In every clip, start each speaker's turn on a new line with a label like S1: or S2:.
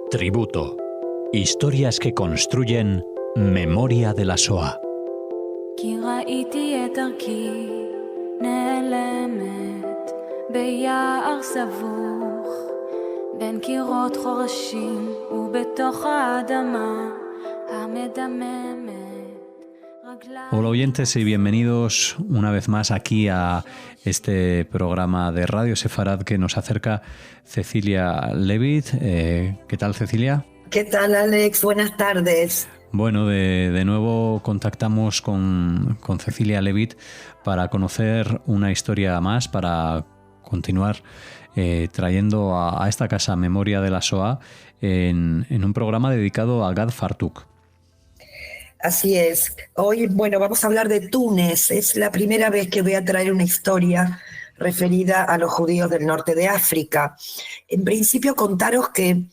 S1: Tributo. Historias que construyen memoria de la Shoah.
S2: כי ראיתי את דרכי נעלמת ביער סבוך בין קירות חורשים ובתוך האדמה המדממת.
S1: Hola oyentes y bienvenidos una vez más aquí a este programa de Radio Sefarad que nos acerca Cecilia Levitt. ¿Qué tal, Cecilia?
S3: ¿Qué tal, Alex? Buenas tardes.
S1: Bueno, de nuevo contactamos con Cecilia Levitt para conocer una historia más, para continuar trayendo a esta casa Memoria de la Shoah en un programa dedicado a Gad Fartuk.
S3: Así es. Hoy, vamos a hablar de Túnez. Es la primera vez que voy a traer una historia referida a los judíos del norte de África. En principio, contaros que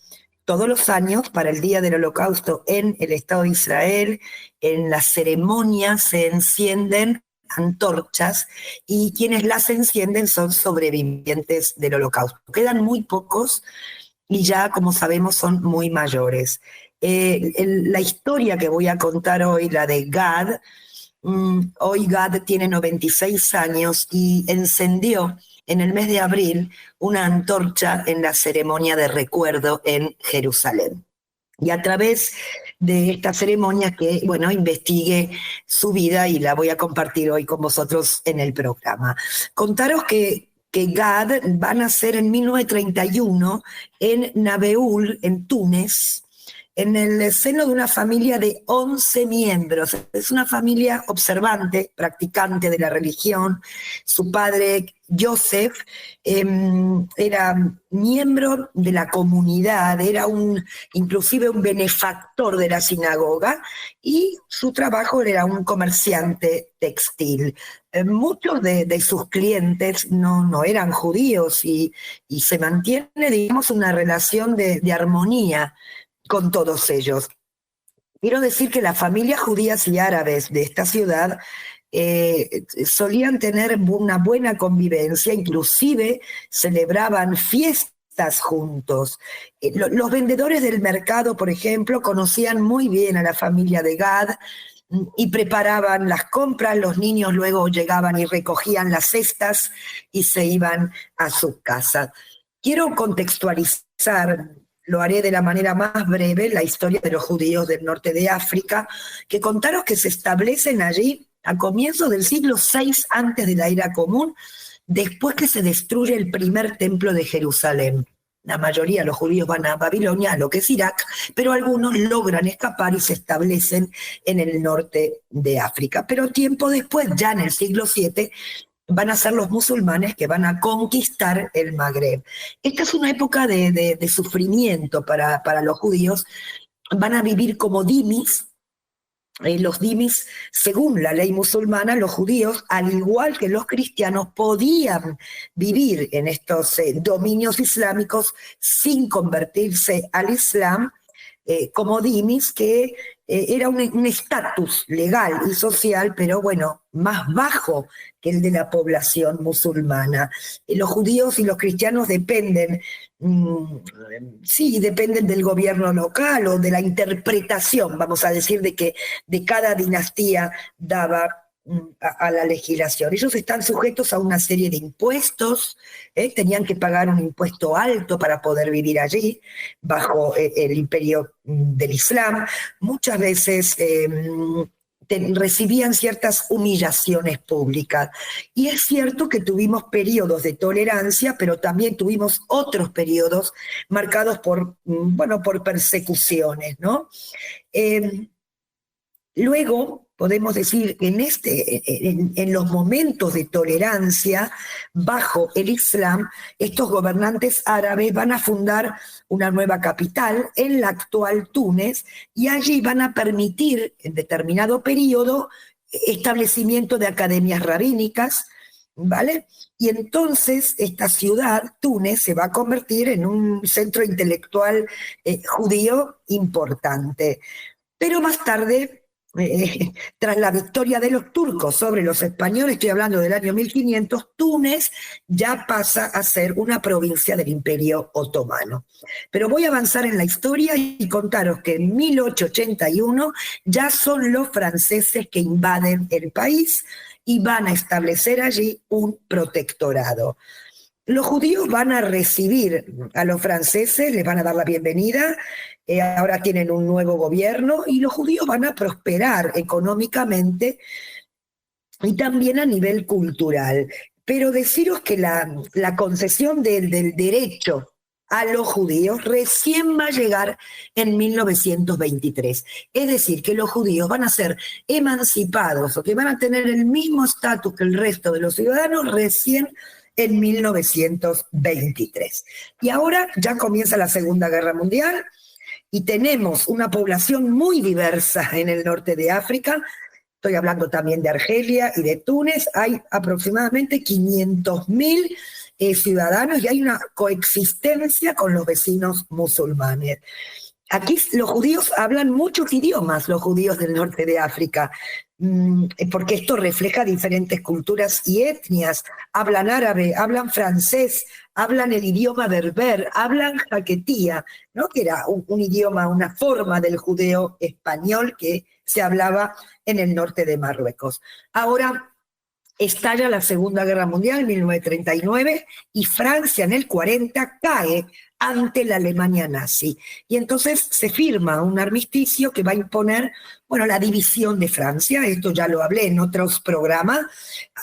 S3: todos los años, para el Día del Holocausto en el Estado de Israel, en las ceremonias se encienden antorchas y quienes las encienden son sobrevivientes del Holocausto. Quedan muy pocos y ya, como sabemos, son muy mayores. La historia que voy a contar hoy, la de Gad, hoy Gad tiene 96 años y encendió en el mes de abril una antorcha en la ceremonia de recuerdo en Jerusalén. Y a través de esta ceremonia investigué su vida y la voy a compartir hoy con vosotros en el programa. Contaros que Gad va a nacer en 1931 en Nabeul, en Túnez, en el seno de una familia de 11 miembros. Es una familia observante, practicante de la religión. Su padre, Yosef, era miembro de la comunidad, era inclusive un benefactor de la sinagoga, y su trabajo era un comerciante textil. Muchos de sus clientes no eran judíos y se mantiene, digamos, una relación de armonía con todos ellos. Quiero decir que las familias judías y árabes de esta ciudad solían tener una buena convivencia, inclusive celebraban fiestas juntos. Los vendedores del mercado, por ejemplo, conocían muy bien a la familia de Gad y preparaban las compras. Los niños luego llegaban y recogían las cestas y se iban a sus casas. Quiero contextualizar, lo haré de la manera más breve, la historia de los judíos del norte de África, que contaros que se establecen allí a comienzos del siglo VI antes de la era común, después que se destruye el primer templo de Jerusalén. La mayoría de los judíos van a Babilonia, a lo que es Irak, pero algunos logran escapar y se establecen en el norte de África. Pero tiempo después, ya en el siglo VII, van a ser los musulmanes que van a conquistar el Magreb. Esta es una época de sufrimiento para los judíos. Van a vivir como dhimis. Los dhimis, según la ley musulmana, los judíos, al igual que los cristianos, podían vivir en estos dominios islámicos sin convertirse al Islam, como dhimis, que era un estatus legal y social, pero más bajo que el de la población musulmana. Los judíos y los cristianos dependen del gobierno local o de la interpretación, vamos a decir, de cada dinastía daba a la legislación. Ellos están sujetos a una serie de impuestos, tenían que pagar un impuesto alto para poder vivir allí, bajo el imperio del Islam. Muchas veces recibían ciertas humillaciones públicas. Y es cierto que tuvimos periodos de tolerancia, pero también tuvimos otros periodos marcados por persecuciones, ¿no? Luego, podemos decir que en los momentos de tolerancia bajo el Islam, estos gobernantes árabes van a fundar una nueva capital en la actual Túnez, y allí van a permitir en determinado periodo establecimiento de academias rabínicas, ¿vale? Y entonces esta ciudad, Túnez, se va a convertir en un centro intelectual judío importante. Pero más tarde tras la victoria de los turcos sobre los españoles, estoy hablando del año 1500, Túnez ya pasa a ser una provincia del Imperio Otomano. Pero voy a avanzar en la historia y contaros que en 1881 ya son los franceses que invaden el país y van a establecer allí un protectorado. Los judíos van a recibir a los franceses, les van a dar la bienvenida, ahora tienen un nuevo gobierno y los judíos van a prosperar económicamente y también a nivel cultural. Pero deciros que la concesión del derecho a los judíos recién va a llegar en 1923. Es decir, que los judíos van a ser emancipados o que van a tener el mismo estatus que el resto de los ciudadanos recién en 1923. Y ahora ya comienza la Segunda Guerra Mundial y tenemos una población muy diversa en el norte de África. Estoy hablando también de Argelia y de Túnez. Hay aproximadamente 500.000 ciudadanos y hay una coexistencia con los vecinos musulmanes. Aquí los judíos hablan muchos idiomas, los judíos del norte de África, porque esto refleja diferentes culturas y etnias. Hablan árabe, hablan francés, hablan el idioma berber, hablan jaquetía, ¿no? Que era un idioma, una forma del judeo español que se hablaba en el norte de Marruecos. Ahora estalla la Segunda Guerra Mundial en 1939 y Francia en el 40 cae ante la Alemania nazi. Y entonces se firma un armisticio que va a imponer, bueno, la división de Francia. Esto ya lo hablé en otros programas.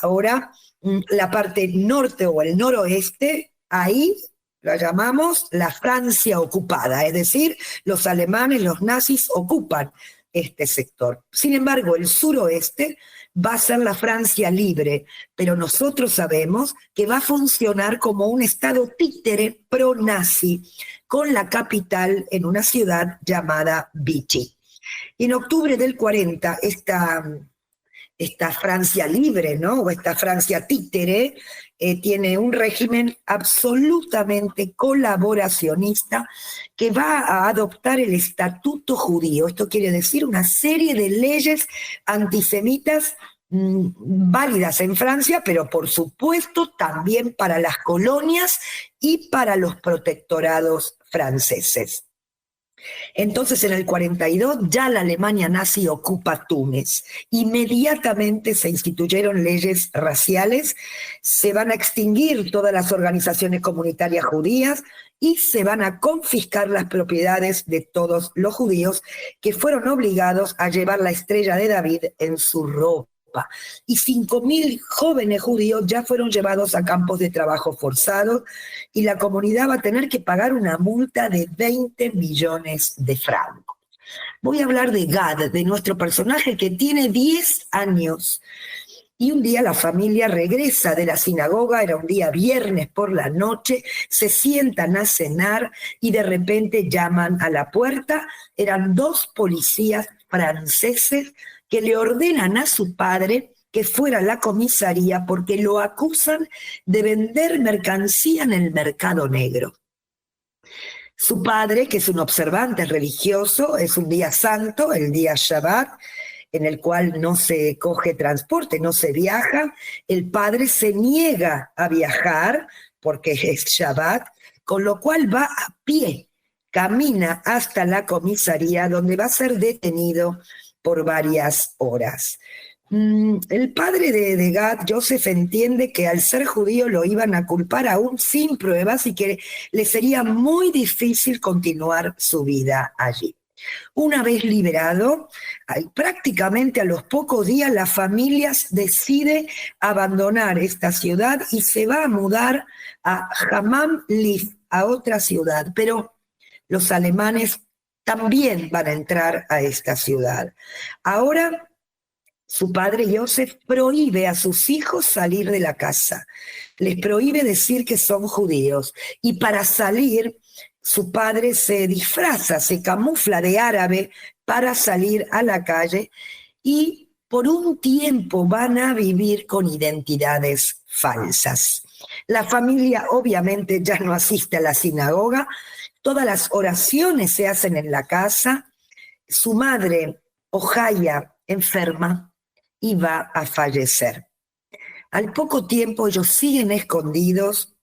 S3: Ahora, la parte norte o el noroeste, ahí la llamamos la Francia ocupada, es decir, los alemanes, los nazis ocupan este sector. Sin embargo, el suroeste va a ser la Francia libre, pero nosotros sabemos que va a funcionar como un estado títere pro-nazi, con la capital en una ciudad llamada Vichy. Y en octubre del 40, esta Francia libre, ¿no? O esta Francia títere, tiene un régimen absolutamente colaboracionista que va a adoptar el estatuto judío. Esto quiere decir una serie de leyes antisemitas válidas en Francia, pero por supuesto también para las colonias y para los protectorados franceses. Entonces, en el 42 ya la Alemania nazi ocupa Túnez. Inmediatamente se instituyeron leyes raciales, se van a extinguir todas las organizaciones comunitarias judías y se van a confiscar las propiedades de todos los judíos que fueron obligados a llevar la estrella de David en su ropa. Y 5.000 jóvenes judíos ya fueron llevados a campos de trabajo forzados y la comunidad va a tener que pagar una multa de 20 millones de francos. Voy a hablar de Gad, de nuestro personaje que tiene 10 años. Y un día la familia regresa de la sinagoga, era un día viernes por la noche, se sientan a cenar y de repente llaman a la puerta. Eran 2 policías franceses que le ordenan a su padre que fuera a la comisaría porque lo acusan de vender mercancía en el mercado negro. Su padre, que es un observante religioso, es un día santo, el día Shabbat, en el cual no se coge transporte, no se viaja. El padre se niega a viajar porque es Shabbat, con lo cual va a pie, camina hasta la comisaría donde va a ser detenido por varias horas. El padre de Gad, Joseph, entiende que al ser judío lo iban a culpar aún sin pruebas y que le sería muy difícil continuar su vida allí. Una vez liberado, prácticamente a los pocos días la familia decide abandonar esta ciudad y se va a mudar a Hammam Lif, a otra ciudad, pero los alemanes también van a entrar a esta ciudad. Ahora, su padre Joseph prohíbe a sus hijos salir de la casa, les prohíbe decir que son judíos, y para salir, su padre se disfraza, se camufla de árabe para salir a la calle, y por un tiempo van a vivir con identidades falsas. La familia obviamente ya no asiste a la sinagoga, todas las oraciones se hacen en la casa. Su madre, Ohaya, enferma y va a fallecer. Al poco tiempo ellos siguen escondidos.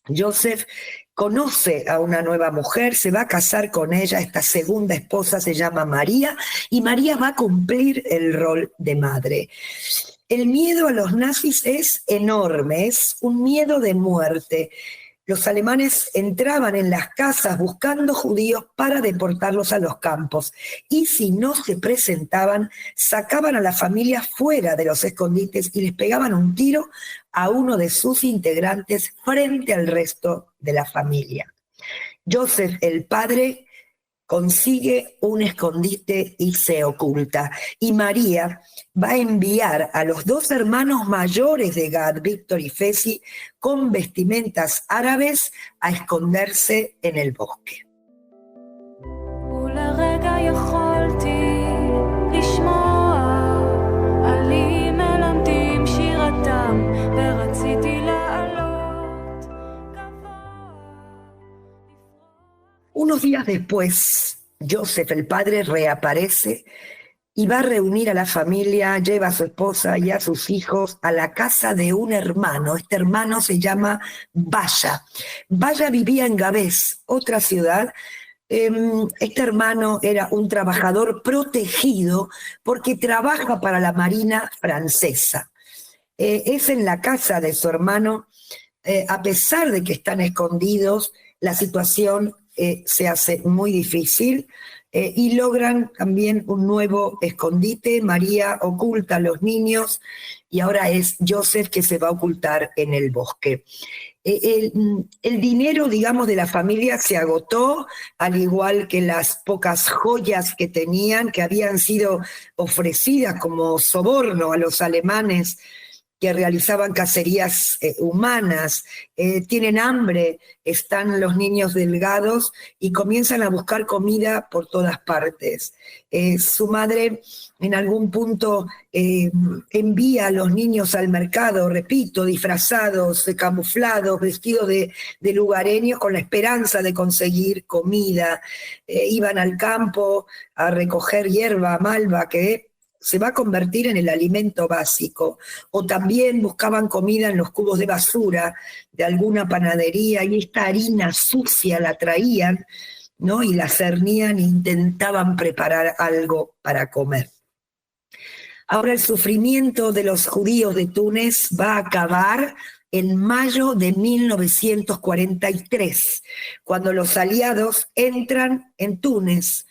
S3: Joseph conoce a una nueva mujer, se va a casar con ella, esta segunda esposa se llama María, y María va a cumplir el rol de madre. El miedo a los nazis es enorme, es un miedo de muerte. Los alemanes entraban en las casas buscando judíos para deportarlos a los campos, y si no se presentaban, sacaban a la familia fuera de los escondites y les pegaban un tiro a uno de sus integrantes frente al resto de la familia. Joseph, el padre, consigue un escondite y se oculta. Y María va a enviar a los dos hermanos mayores de Gad, Víctor y Fesi, con vestimentas árabes a esconderse en el bosque. Unos días después, Joseph, el padre, reaparece y va a reunir a la familia, lleva a su esposa y a sus hijos a la casa de un hermano. Este hermano se llama Baya. Baya vivía en Gabés, otra ciudad. Este hermano era un trabajador protegido porque trabaja para la Marina francesa. Es en la casa de su hermano, a pesar de que están escondidos, la situación se hace muy difícil y logran también un nuevo escondite. María oculta a los niños y ahora es Joseph que se va a ocultar en el bosque. El dinero, digamos, de la familia se agotó, al igual que las pocas joyas que tenían, que habían sido ofrecidas como soborno a los alemanes que realizaban cacerías humanas. Tienen hambre, están los niños delgados y comienzan a buscar comida por todas partes. Su madre en algún punto envía a los niños al mercado, repito, disfrazados, camuflados, vestidos de lugareños con la esperanza de conseguir comida. Iban al campo a recoger hierba, malva, que se va a convertir en el alimento básico, o también buscaban comida en los cubos de basura de alguna panadería y esta harina sucia la traían, ¿no? Y la cernían e intentaban preparar algo para comer. Ahora el sufrimiento de los judíos de Túnez va a acabar en mayo de 1943, cuando los aliados entran en Túnez.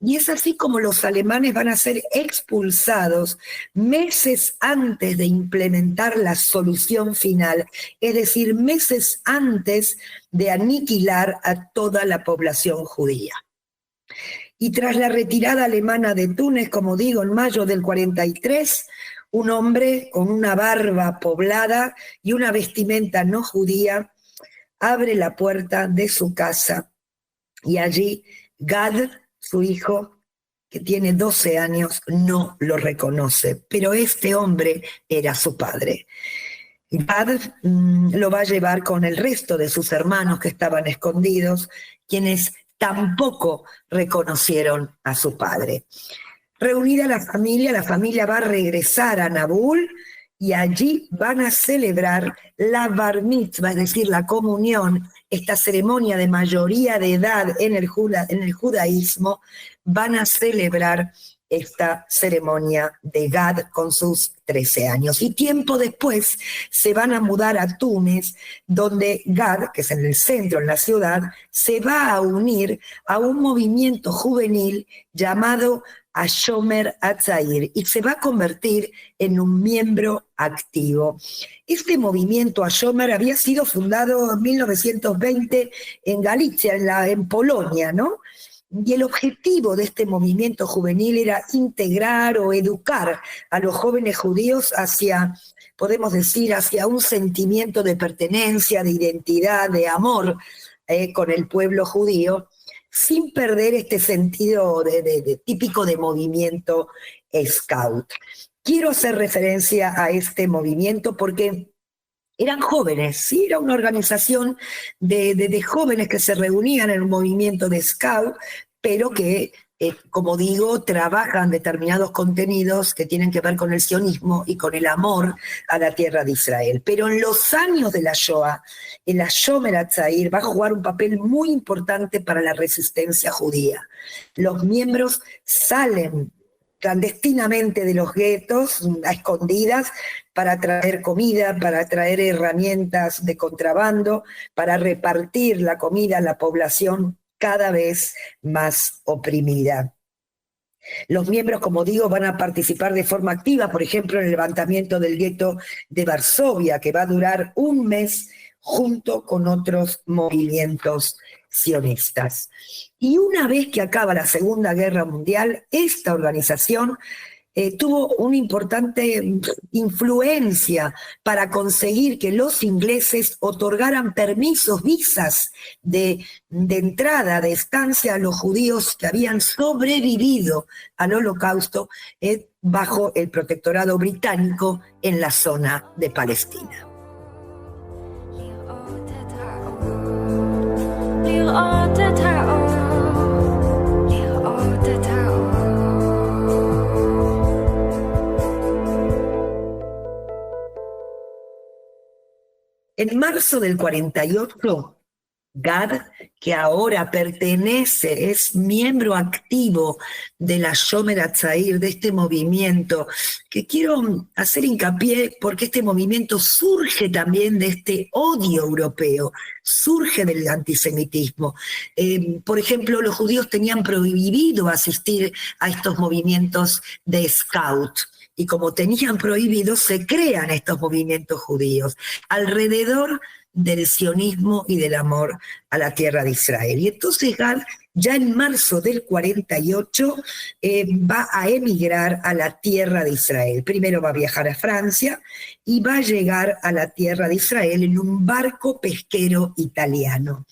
S3: Y es así como los alemanes van a ser expulsados meses antes de implementar la solución final, es decir, meses antes de aniquilar a toda la población judía. Y tras la retirada alemana de Túnez, como digo, en mayo del 43, un hombre con una barba poblada y una vestimenta no judía abre la puerta de su casa y allí Gad, su hijo, que tiene 12 años, no lo reconoce, pero este hombre era su padre. Gad lo va a llevar con el resto de sus hermanos que estaban escondidos, quienes tampoco reconocieron a su padre. Reunida la familia va a regresar a Nabul y allí van a celebrar la bar mitzvah, es decir, la comunión, esta ceremonia de mayoría de edad en el judaísmo. Van a celebrar esta ceremonia de Gad con sus 13 años. Y tiempo después se van a mudar a Túnez, donde Gad, que es en el centro, en la ciudad, se va a unir a un movimiento juvenil llamado Hashomer Hatzair y se va a convertir en un miembro activo. Este movimiento Hashomer había sido fundado en 1920 en Galicia, en Polonia, ¿no? Y el objetivo de este movimiento juvenil era integrar o educar a los jóvenes judíos hacia, podemos decir, hacia un sentimiento de pertenencia, de identidad, de amor con el pueblo judío, sin perder este sentido típico de movimiento scout. Quiero hacer referencia a este movimiento porque eran jóvenes, ¿sí? Era una organización de jóvenes que se reunían en un movimiento de scout, pero que como digo, trabajan determinados contenidos que tienen que ver con el sionismo y con el amor a la tierra de Israel. Pero en los años de la Shoah, el Hashomer Hatzair va a jugar un papel muy importante para la resistencia judía. Los miembros salen clandestinamente de los guetos, a escondidas, para traer comida, para traer herramientas de contrabando, para repartir la comida a la población cada vez más oprimida. Los miembros, como digo, van a participar de forma activa, por ejemplo, en el levantamiento del gueto de Varsovia, que va a durar un mes junto con otros movimientos sionistas. Y una vez que acaba la Segunda Guerra Mundial, esta organización tuvo una importante influencia para conseguir que los ingleses otorgaran permisos, visas de entrada, de estancia a los judíos que habían sobrevivido al Holocausto bajo el protectorado británico en la zona de Palestina. En marzo del 48, Gad, que ahora pertenece, es miembro activo de la Shomer Hatzair, de este movimiento, que quiero hacer hincapié porque este movimiento surge también de este odio europeo, surge del antisemitismo. Por ejemplo, los judíos tenían prohibido asistir a estos movimientos de scout. Y como tenían prohibido, se crean estos movimientos judíos alrededor del sionismo y del amor a la tierra de Israel. Y entonces Gad, ya en marzo del 48, va a emigrar a la tierra de Israel. Primero va a viajar a Francia y va a llegar a la tierra de Israel en un barco pesquero italiano.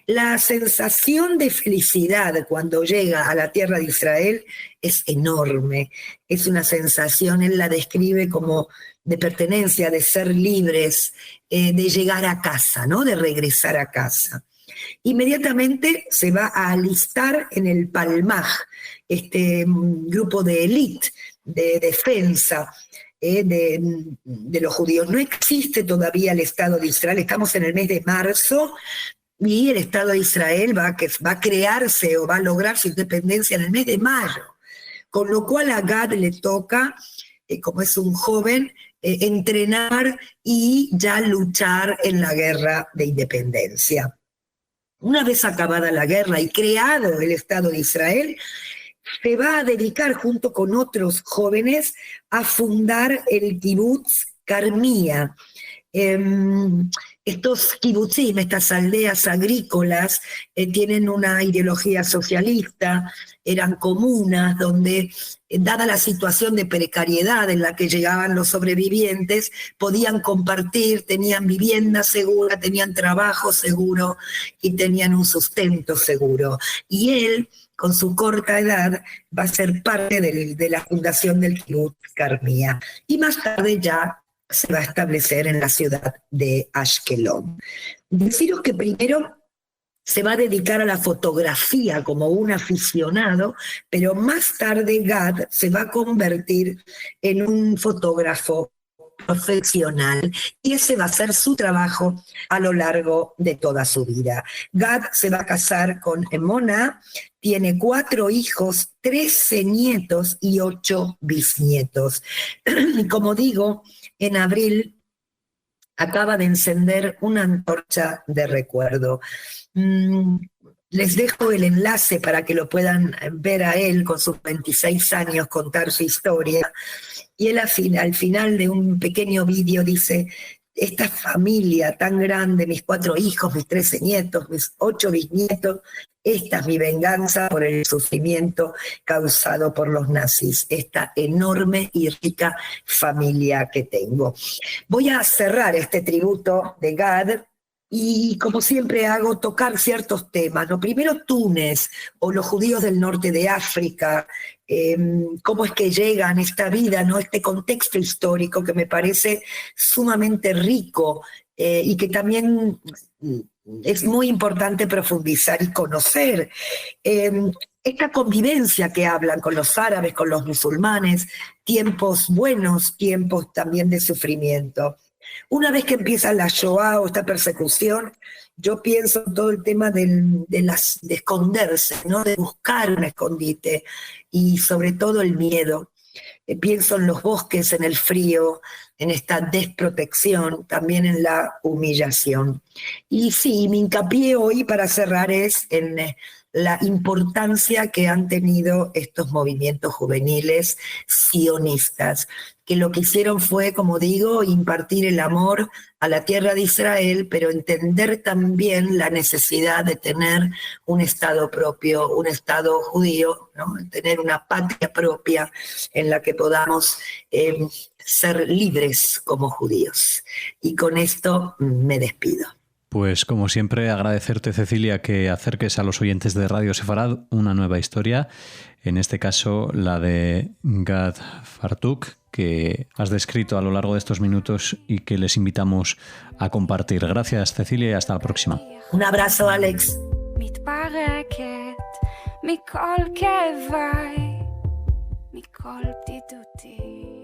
S3: La sensación de felicidad cuando llega a la tierra de Israel es enorme. Es una sensación, él la describe como de pertenencia, de ser libres, de llegar a casa, ¿no? De regresar a casa. Inmediatamente se va a alistar en el Palmaj, este grupo de élite, de defensa de los judíos. No existe todavía el Estado de Israel, estamos en el mes de marzo, y el Estado de Israel va a crearse o va a lograr su independencia en el mes de mayo. Con lo cual a Gad le toca, como es un joven, entrenar y ya luchar en la guerra de independencia. Una vez acabada la guerra y creado el Estado de Israel, se va a dedicar junto con otros jóvenes a fundar el kibutz Carmía. Estos kibutzim, estas aldeas agrícolas, tienen una ideología socialista, eran comunas donde, dada la situación de precariedad en la que llegaban los sobrevivientes, podían compartir, tenían vivienda segura, tenían trabajo seguro y tenían un sustento seguro. Y él, con su corta edad, va a ser parte de la fundación del kibutz Carmía. Y más tarde ya se va a establecer en la ciudad de Ashkelon. Deciros que primero se va a dedicar a la fotografía como un aficionado, pero más tarde Gad se va a convertir en un fotógrafo profesional y ese va a ser su trabajo a lo largo de toda su vida. Gad se va a casar con Emona, tiene 4 hijos, 13 nietos y 8 bisnietos. Como digo, en abril acaba de encender una antorcha de recuerdo. Les dejo el enlace para que lo puedan ver a él con sus 26 años, contar su historia. Y él al final de un pequeño vídeo dice: esta familia tan grande, mis 4 hijos, mis 13 nietos, mis 8 bisnietos, esta es mi venganza por el sufrimiento causado por los nazis, esta enorme y rica familia que tengo. Voy a cerrar este tributo de Gad y, como siempre hago, tocar ciertos temas, ¿no? Primero Túnez, o los judíos del norte de África, cómo es que llegan esta vida, ¿no? Este contexto histórico que me parece sumamente rico y que también es muy importante profundizar y conocer. esta convivencia que hablan con los árabes, con los musulmanes, tiempos buenos, tiempos también de sufrimiento. Una vez que empieza la Shoah o esta persecución, yo pienso en todo el tema de esconderse, ¿no? De buscar un escondite y sobre todo el miedo. Pienso en los bosques, en el frío, en esta desprotección, también en la humillación. Y sí, mi hincapié hoy para cerrar es en la importancia que han tenido estos movimientos juveniles sionistas, que lo que hicieron fue, como digo, impartir el amor a la tierra de Israel, pero entender también la necesidad de tener un Estado propio, un Estado judío, ¿no? Tener una patria propia en la que podamos ser libres como judíos. Y con esto me despido.
S1: Pues como siempre, agradecerte, Cecilia, que acerques a los oyentes de Radio Sefarad una nueva historia, en este caso la de Gad Fartuk, que has descrito a lo largo de estos minutos y que les invitamos a compartir. Gracias, Cecilia, y hasta la próxima.
S3: Un abrazo, Alex.
S2: מכל כאביי, מכל בדידותי.